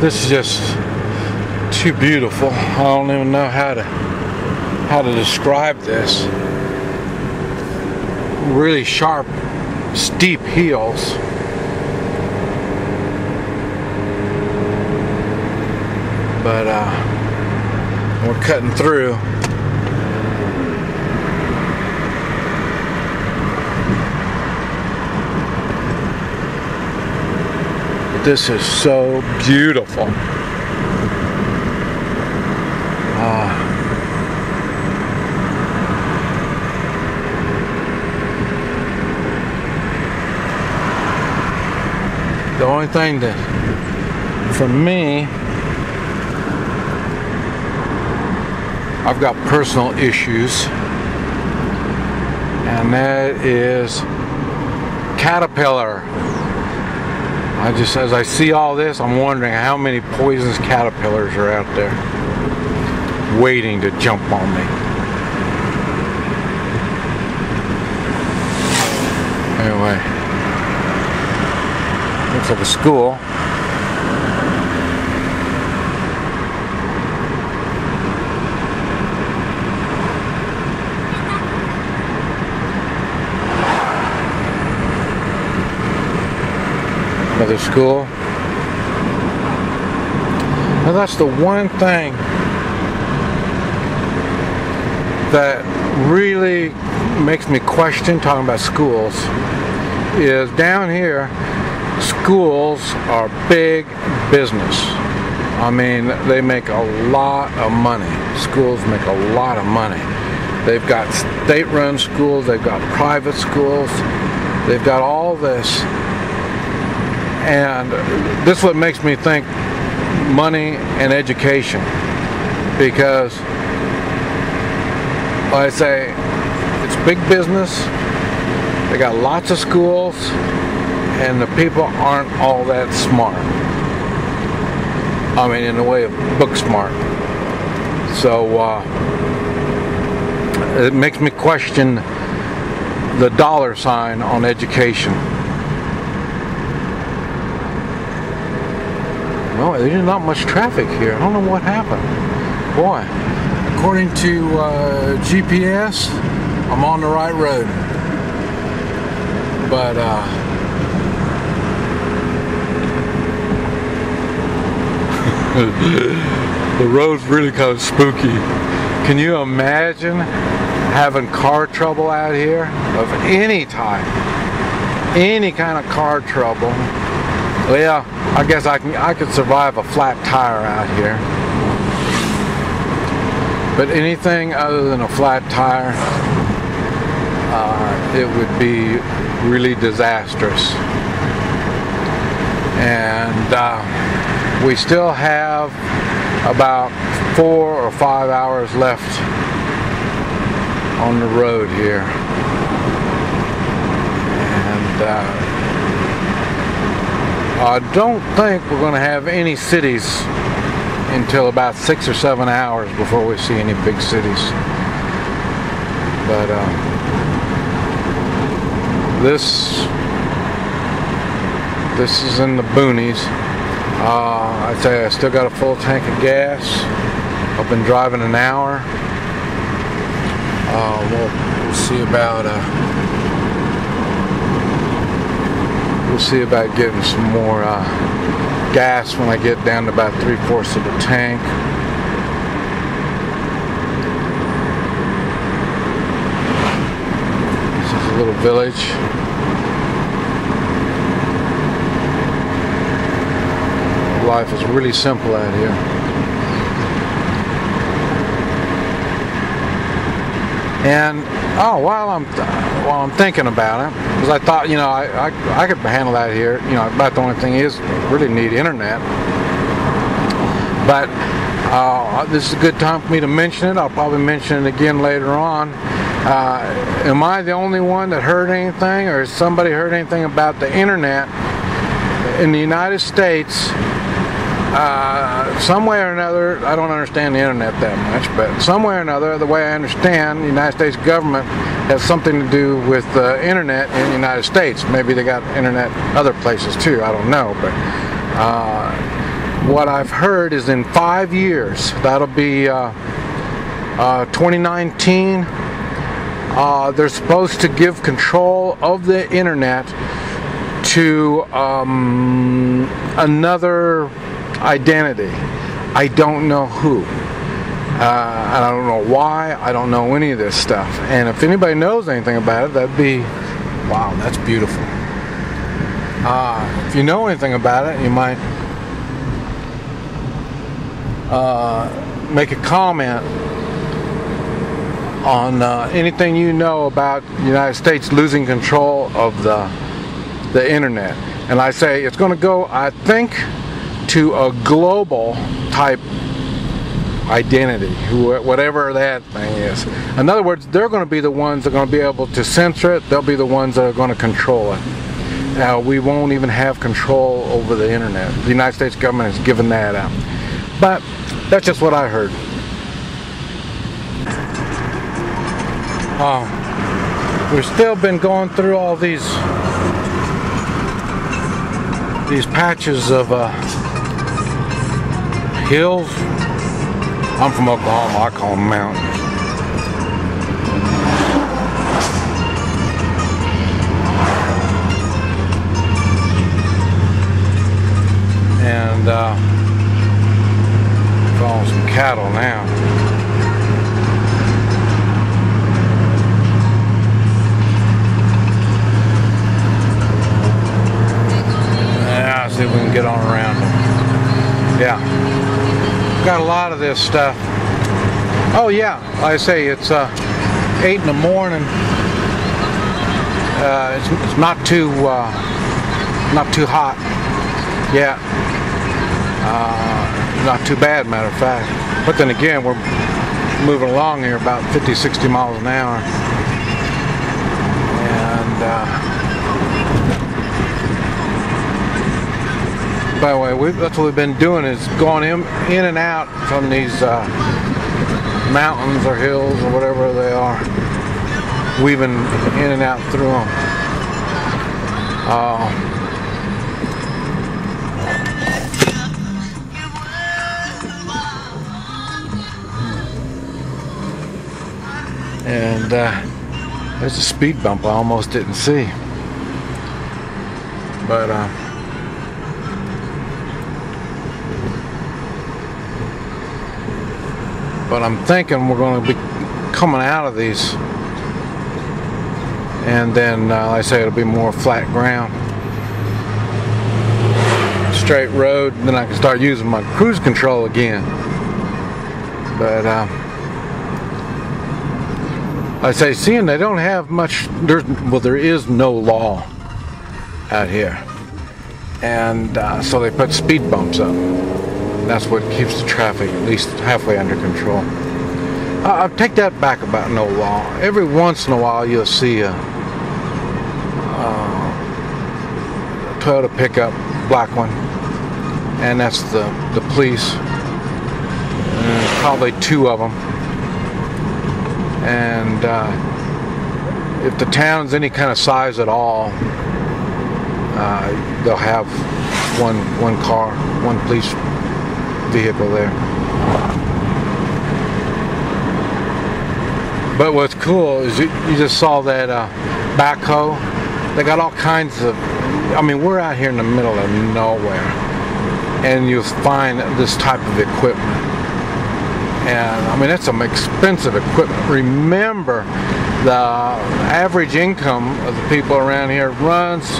This is just too beautiful. I don't even know how to describe this. Really sharp, steep hills. But we're cutting through. This is so beautiful. The only thing that, for me, I've got personal issues, and that is caterpillar. As I see all this, I'm wondering how many poisonous caterpillars are out there waiting to jump on me. Anyway, looks like a school. Another school. Now that's the one thing that really makes me question talking about schools, is down here schools are big business. I mean, they make a lot of money. Schools make a lot of money. They've got state-run schools, they've got private schools, they've got all this. And this is what makes me think money and education, because like I say, it's big business, they got lots of schools, and the people aren't all that smart. I mean, in the way of book smart. So it makes me question the dollar sign on education. Well, there's not much traffic here. I don't know what happened. Boy, according to GPS, I'm on the right road. But the road's really kind of spooky. Can you imagine having car trouble out here of any type? Any kind of car trouble? Well, yeah, I guess I could survive a flat tire out here. But anything other than a flat tire, it would be really disastrous. And we still have about 4 or 5 hours left on the road here. And I don't think we're going to have any cities until about 6 or 7 hours before we see any big cities. But this is in the boonies. I'd say I still got a full tank of gas. I've been driving an hour. We'll see about getting some more gas when I get down to about 3/4 of the tank. This is a little village. Life is really simple out here. And while I'm thinking about it, because I thought, you know, I could handle that here. You know, about the only thing is really need internet. But this is a good time for me to mention it. I'll probably mention it again later on. Am I the only one that heard anything, or has somebody heard anything about the internet in the United States? Some way or another, I don't understand the internet that much, but some way or another, the way I understand, the United States government has something to do with the internet in the United States. Maybe they got internet other places too, I don't know, but what I've heard is in 5 years, that'll be 2019, they're supposed to give control of the internet to another identity. I don't know who. I don't know why. I don't know any of this stuff. And if anybody knows anything about it, that'd be, wow, that's beautiful. If you know anything about it, you might make a comment on anything you know about the United States losing control of the internet. And I say it's going to go, I think, to a global type identity, whatever that thing is. In other words, they're going to be the ones that are going to be able to censor it. They'll be the ones that are going to control it. Now, we won't even have control over the internet. The United States government has given that out. But that's just what I heard. We've still been going through all these patches of hills. I'm from Oklahoma, I call them mountains. And following some cattle now. Yeah, see if we can get on around them. Yeah. Got a lot of this stuff. Oh yeah, like I say, it's 8 in the morning. It's not too hot yet. Not too bad, matter of fact. But then again, we're moving along here about 50, 60 miles an hour. And by the way, that's what we've been doing, is going in and out from these mountains or hills or whatever they are, weaving in and out through them. And there's a speed bump I almost didn't see, but I'm thinking we're going to be coming out of these, and then like I say, it'll be more flat ground, straight road, and then I can start using my cruise control again. But I say, seeing they don't have much, there is no law out here, and so they put speed bumps up. That's what keeps the traffic at least halfway under control. I'll take that back about no law. Every once in a while you'll see a Toyota pickup, black one, and that's the police. And there's probably 2 of them. And if the town's any kind of size at all, they'll have one car, one police vehicle there. But what's cool is you just saw that backhoe. They got all kinds of, I mean, we're out here in the middle of nowhere, and you'll find this type of equipment. And I mean, that's some expensive equipment. Remember, the average income of the people around here runs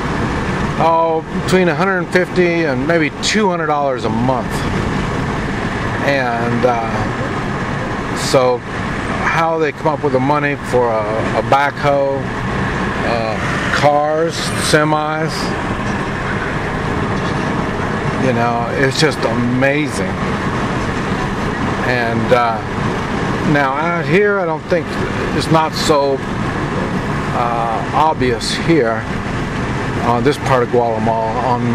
between $150 and maybe $200 a month. And so how they come up with the money for a backhoe, cars, semis, you know, it's just amazing. And now out here, I don't think it's not so obvious here on this part of Guatemala. On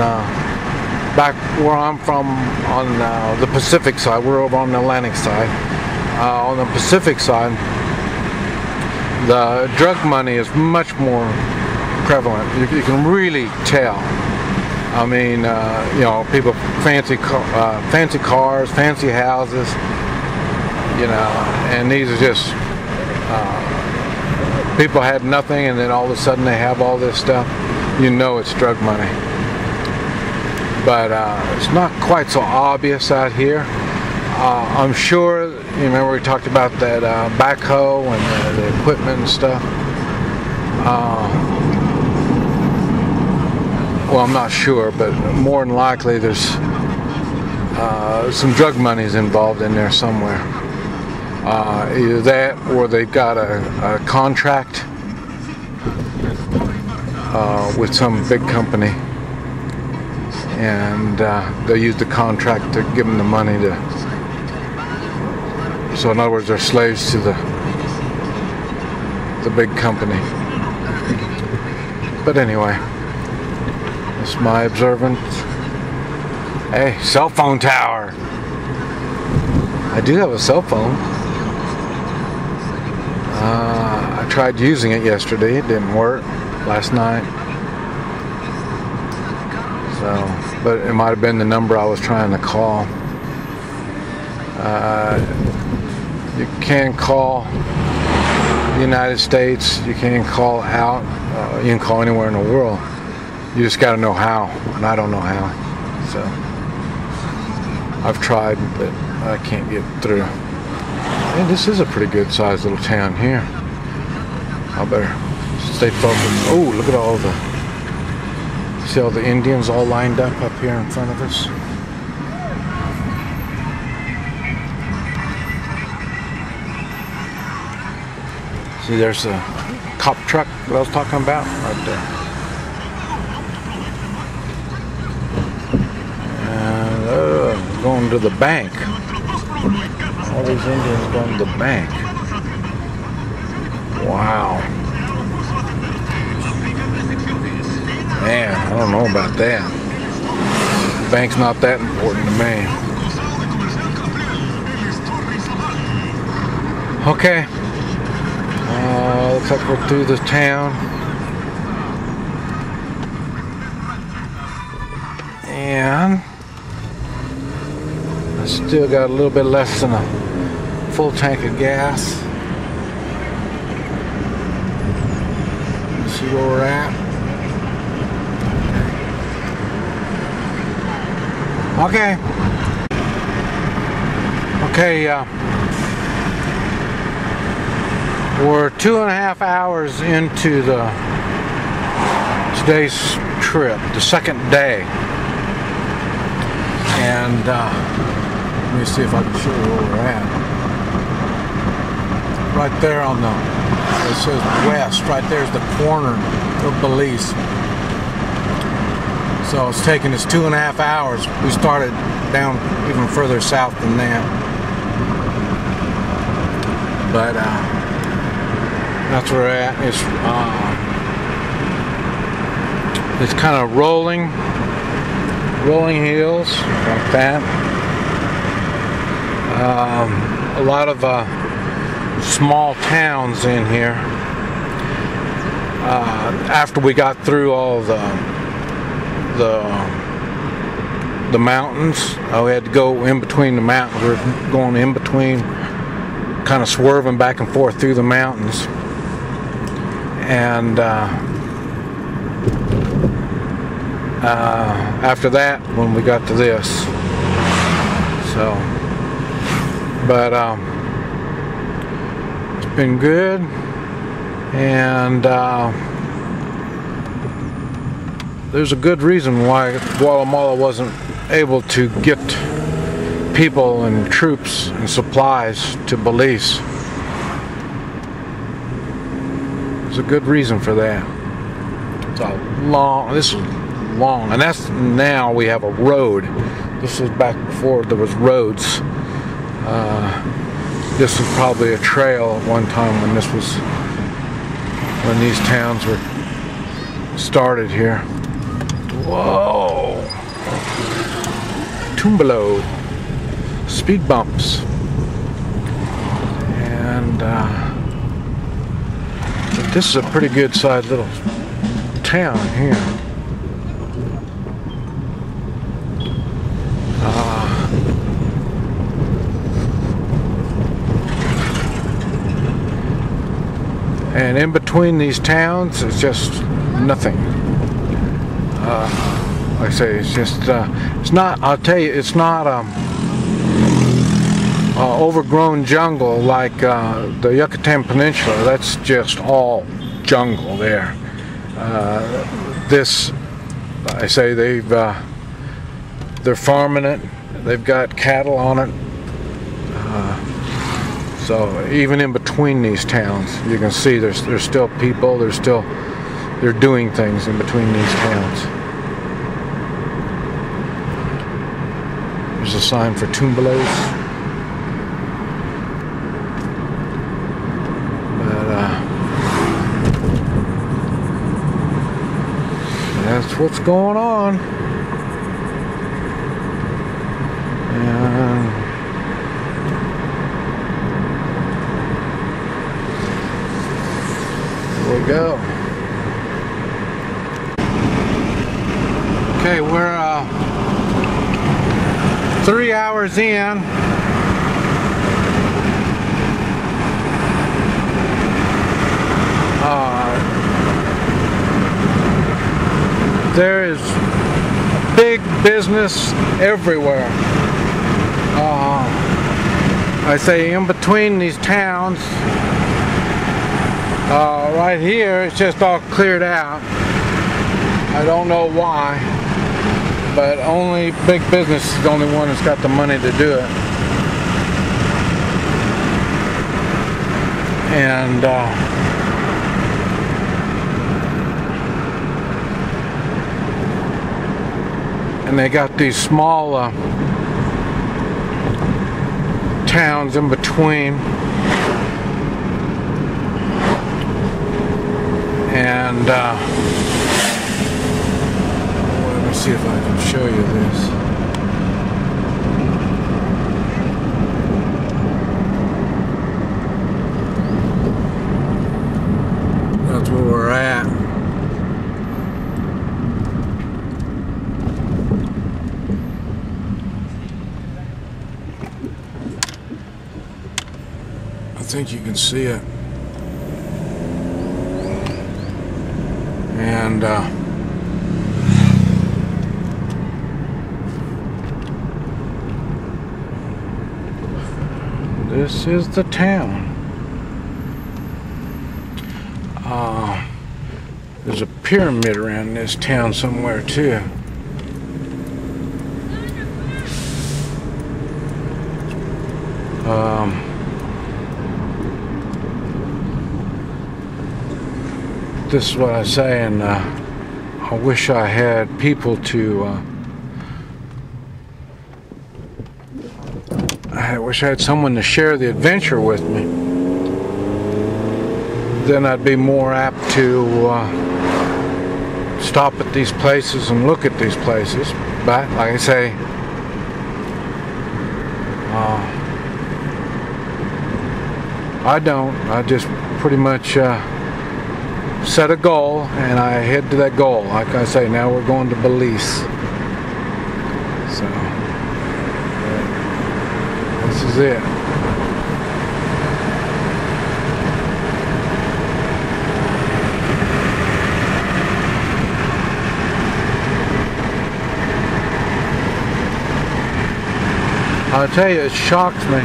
back where I'm from, on the Pacific side, we're over on the Atlantic side. On the Pacific side, the drug money is much more prevalent. You can really tell. I mean, you know, people, fancy cars, fancy houses, you know, and these are just people had nothing, and then all of a sudden they have all this stuff. You know it's drug money. But it's not quite so obvious out here. I'm sure, you remember we talked about that backhoe and the equipment and stuff. Well, I'm not sure, but more than likely there's some drug money's involved in there somewhere. Either that, or they've got a contract with some big company, and they use the contract to give them the money to. So in other words, they're slaves to the big company. But anyway, that's my observance. Hey, cell phone tower. I do have a cell phone. I tried using it yesterday. It didn't work last night. So, but it might have been the number I was trying to call. You can call the United States. You can call out. You can call anywhere in the world. You just got to know how, and I don't know how. So I've tried, but I can't get through. And this is a pretty good sized little town here. I better stay focused. Oh, look at all the, see all the Indians all lined up here in front of us. See, there's a cop truck that I was talking about right there. And going to the bank. All these Indians going to the bank. Wow. Man, I don't know about that. The bank's not that important to me. Okay. Looks like we're through this town. And I still got a little bit less than a full tank of gas. Let's see where we're at. Okay. We're 2.5 hours into today's trip, the second day. And let me see if I can show you where we're at. Right there on it says west, right there's the corner of Belize. So it's taken us 2.5 hours. We started down even further south than that. But that's where we're at. It's kind of rolling hills like that. A lot of small towns in here. After we got through all the mountains, we had to go in between the mountains. We're going in between, kind of swerving back and forth through the mountains. And after that, when we got to this, so, but it's been good, and there's a good reason why Guatemala wasn't able to get people and troops and supplies to Belize. There's a good reason for that. It's a long, this is long, and that's now we have a road. This was back before there was roads. This was probably a trail at one time when these towns were started here. Whoa! Tumbalo, speed bumps, and this is a pretty good sized little town here. And in between these towns, it's just nothing. Like I say, it's just, it's not, I'll tell you, it's not overgrown jungle like the Yucatan Peninsula. That's just all jungle there. This, I say, they're farming it. They've got cattle on it. So even in between these towns, you can see there's still people. They're doing things in between these towns. There's a sign for Tumbalos. That's what's going on. And here we go. Okay, we're 3 hours in. There is big business everywhere. I say in between these towns, right here, it's just all cleared out. I don't know why, but only big business is the only one that's got the money to do it. And they got these small towns in between, and let me see if I can show you this. That's where we're at. I think you can see it. And this is the town. There's a pyramid around this town somewhere too. This is what I say, and I wish I had people to I wish I had someone to share the adventure with me. Then I'd be more apt to stop at these places and look at these places. But like I say, I don't. I just pretty much set a goal and I head to that goal. Like I say, now we're going to Belize. So this is it. I'll tell you, it shocked me.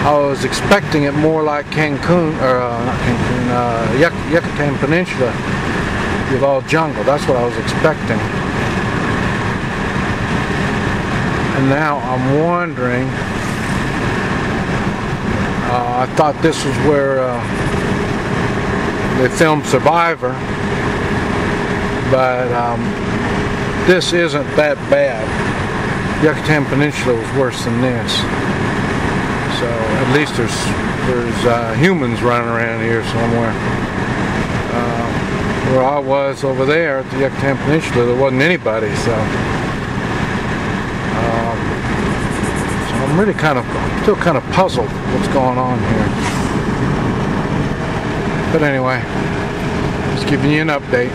I was expecting it more like Cancun, or not Cancun, Yucatan Peninsula, with all jungle. That's what I was expecting. And now I'm wondering, I thought this was where they filmed Survivor, but this isn't that bad. Yucatan Peninsula was worse than this. So at least there's humans running around here somewhere. Where I was over there at the Yucatan Peninsula, there wasn't anybody. So I'm really still kind of puzzled what's going on here. But anyway, just giving you an update.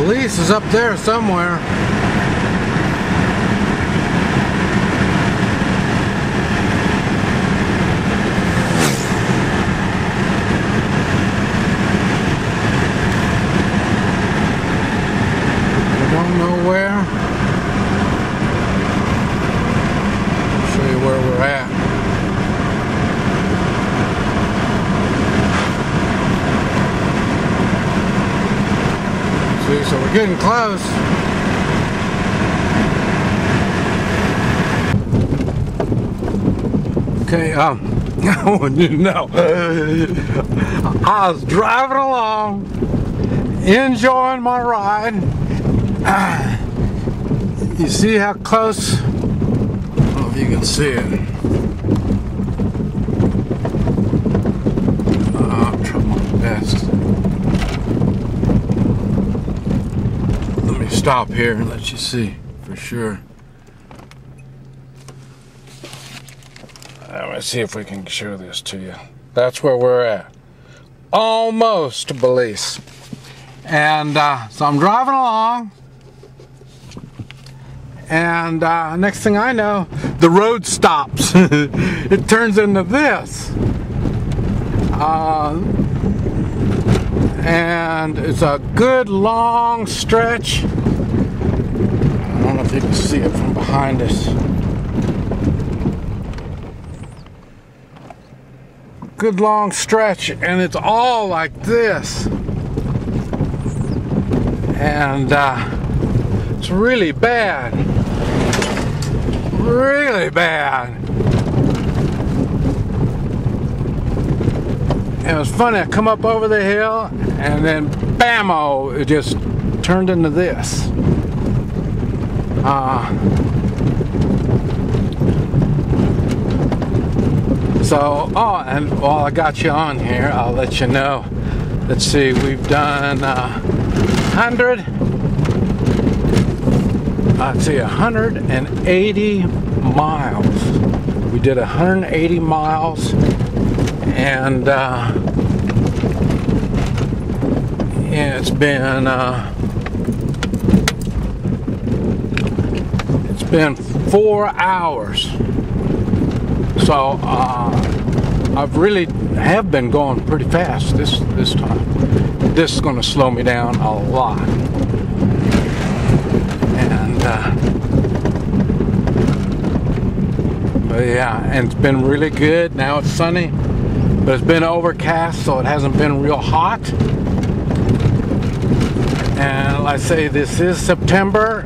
Belize is up there somewhere. I don't know where. I'll show you where we're at. So we're getting close. Okay, I want you to know, I was driving along, enjoying my ride. You see how close? I don't know if you can see it. I'll try my best. Stop here and let you see for sure. Let's see if we can show this to you. That's where we're at. Almost to Belize. And so I'm driving along, and next thing I know, the road stops. It turns into this. And it's a good long stretch. I don't know if you can see it from behind us. Good long stretch, and it's all like this. And it's really bad. Really bad. And it was funny, I come up over the hill, and then bammo, it just turned into this. And while I got you on here, I'll let you know. Let's see, we've done 180 miles. We did 180 miles, and it's been 4 hours. So I've really have been going pretty fast this time. This is going to slow me down a lot. And but yeah, and it's been really good. Now it's sunny, but it's been overcast, so it hasn't been real hot. And like I say, this is September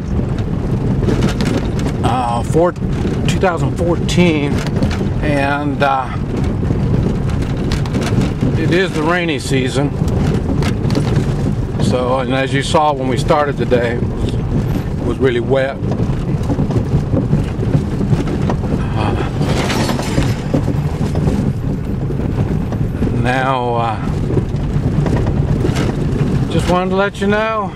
2014, and it is the rainy season. So, and as you saw when we started today, it was really wet. Now, just wanted to let you know.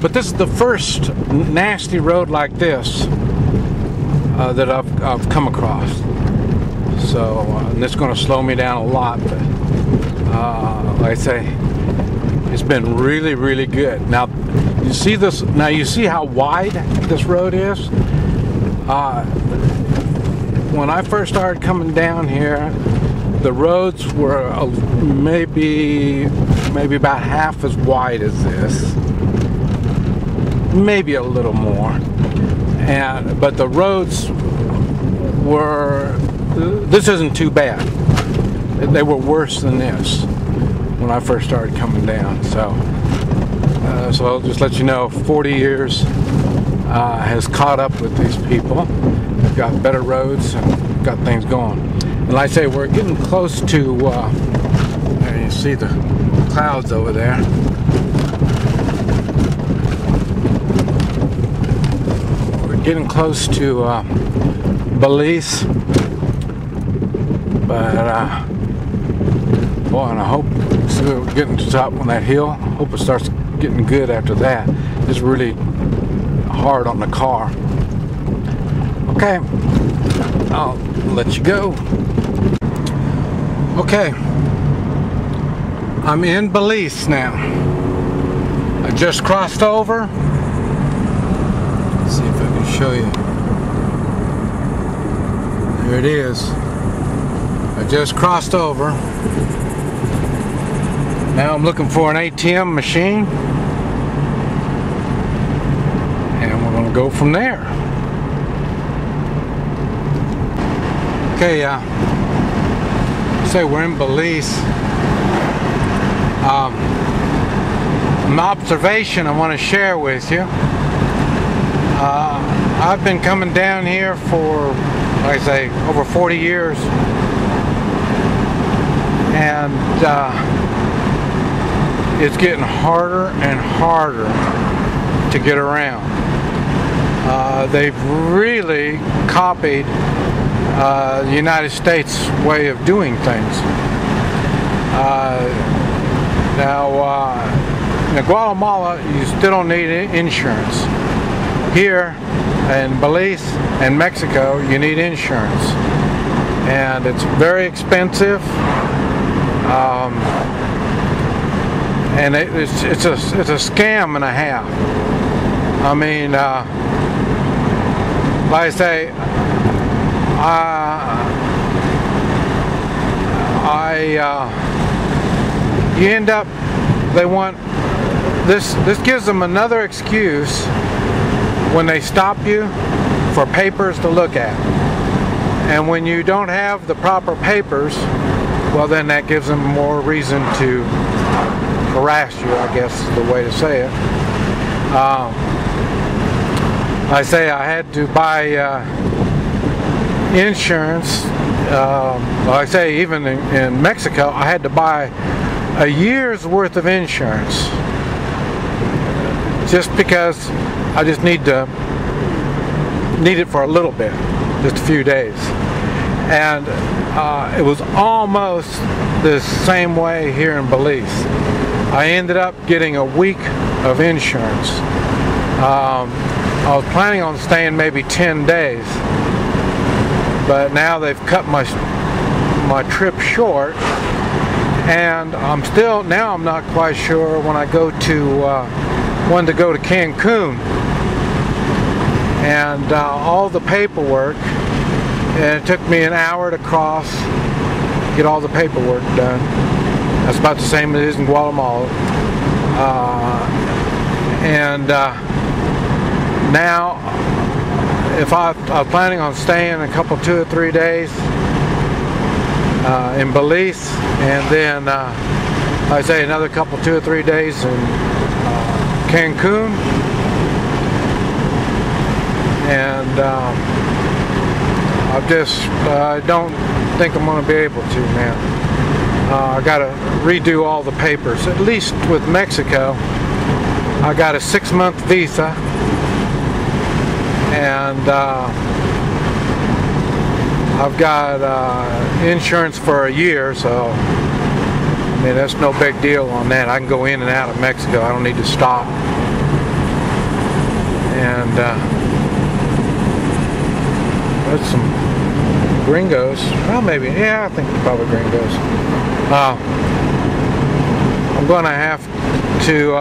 But this is the first nasty road like this that I've come across. So and it's going to slow me down a lot. But like I say, it's been really, really good. Now you see this. Now you see how wide this road is. When I first started coming down here, the roads were maybe about half as wide as this. Maybe a little more, but the roads were. This isn't too bad. They were worse than this when I first started coming down. So I'll just let you know, 40 years has caught up with these people. They've got better roads and got things going. And like I say, we're getting close to. There you see the clouds over there. Getting close to Belize, but boy, and I hope we're getting to the top on that hill. I hope it starts getting good after that. It's really hard on the car. Okay, I'll let you go. Okay, I'm in Belize now. just crossed over. Let's see if I can show you. There it is. I just crossed over. Now I'm looking for an ATM machine, and we're going to go from there. Okay, say we're in Belize. An observation I want to share with you. I've been coming down here for, like I say, over 40 years, and it's getting harder and harder to get around. They've really copied the United States way of doing things. Now, in Guatemala, you still don't need insurance. Here in Belize and Mexico, you need insurance, and it's very expensive. And it's a scam and a half. I mean, like I say, you end up, they want this gives them another excuse when they stop you for papers to look at. And when you don't have the proper papers, well, then that gives them more reason to harass you, I guess is the way to say it. I say I had to buy insurance. Well, I say even in Mexico, I had to buy a year's worth of insurance, just because I just need it for a little bit, just a few days. And it was almost the same way here in Belize. I ended up getting a week of insurance. I was planning on staying maybe 10 days, but now they've cut my trip short, and I'm not quite sure when I go to wanted to go to Cancun, and all the paperwork, and it took me an hour to cross, get all the paperwork done. That's about the same as it is in Guatemala. Now, if I was planning on staying a couple, 2 or 3 days in Belize, and then I say another couple, 2 or 3 days in Cancun, and I don't think I'm going to be able to now. I got to redo all the papers. At least with Mexico, I got a 6-month visa, and I've got insurance for a year, so I mean that's no big deal on that. I can go in and out of Mexico. I don't need to stop. And there's some gringos. Well, maybe, yeah, I think probably gringos. I'm going to have to,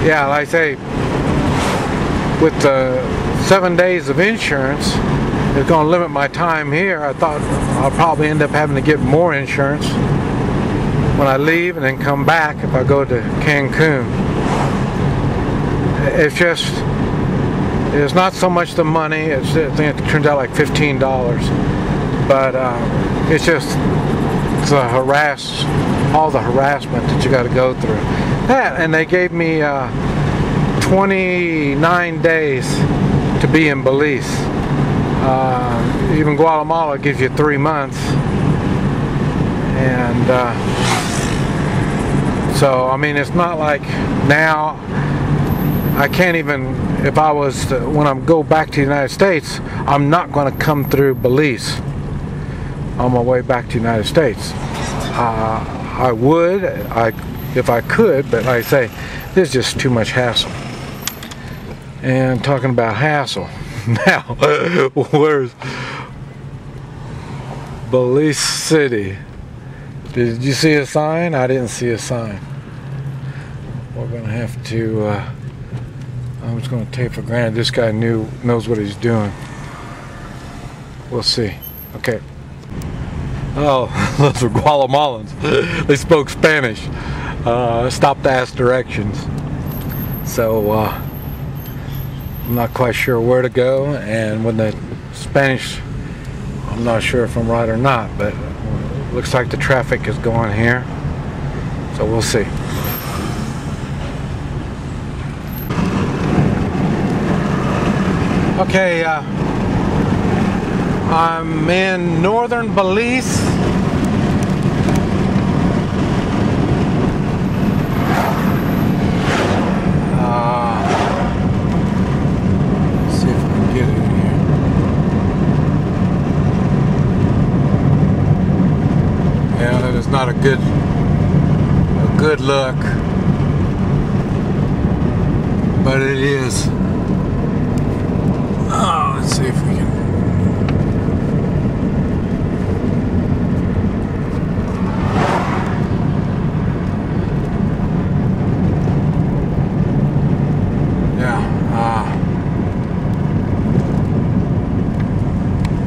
yeah, like I say, with the 7 days of insurance, it's going to limit my time here. I thought I'll probably end up having to get more insurance when I leave and then come back if I go to Cancun. It's just, it's not so much the money. I think it turns out like $15, but it's just all the harassment that you got to go through. That, and they gave me 29 days to be in Belize. Even Guatemala gives you 3 months, and so I mean it's not like now I can't even, if I was to, when I go back to the United States, I'm not going to come through Belize on my way back to the United States. I would, if I could, but like I say, there's just too much hassle. And talking about hassle, now, where's Belize City? Did you see a sign? I didn't see a sign. we're gonna have to. I'm just gonna take for granted this guy knows what he's doing. We'll see. Okay. Oh, those were Guatemalans. They spoke Spanish. Stopped to ask directions. So I'm not quite sure where to go, and when the Spanish, I'm not sure if I'm right or not, but it looks like the traffic is going here. So we'll see. Okay, I'm in northern Belize. Let's see if we can get it in here. Yeah, that is not a good look, but it is. Oh, let's see if we can.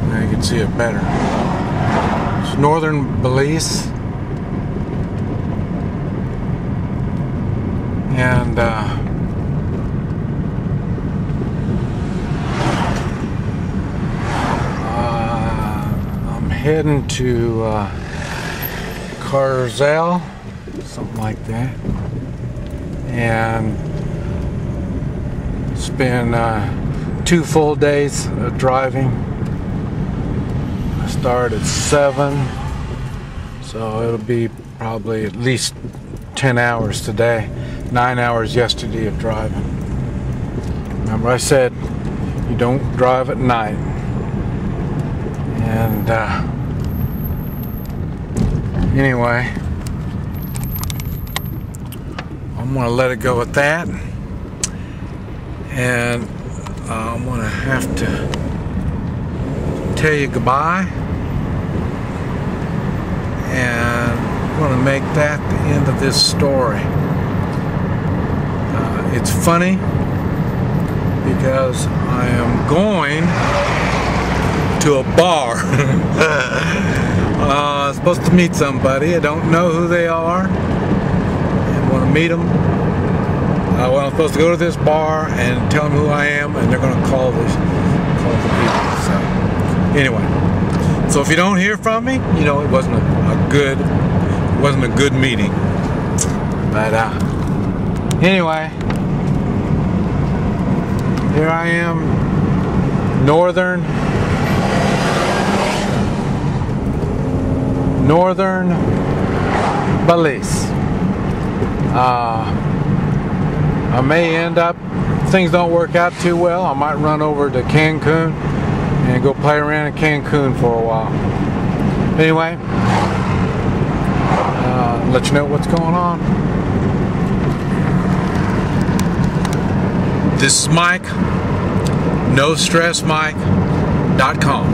Now you can see it better. It's northern Belize, and I'm heading to Quezaltenango, something like that, and it's been 2 full days of driving. I started at 7, so it'll be probably at least 10 hours today, 9 hours yesterday of driving. Remember I said you don't drive at night. And anyway, I'm gonna let it go at that, and I'm gonna have to tell you goodbye, and I'm gonna make that the end of this story. It's funny because I am going to a bar. I'm supposed to meet somebody. I don't know who they are. I want to meet them. Well, I'm supposed to go to this bar and tell them who I am, and they're going to call the people. So anyway, so if you don't hear from me, you know it wasn't a good meeting. But anyway, here I am, northern Belize. I may end up, if things don't work out too well, I might run over to Cancun and go play around in Cancun for a while. Anyway, let you know what's going on. This is Mike, NoStressMike.com.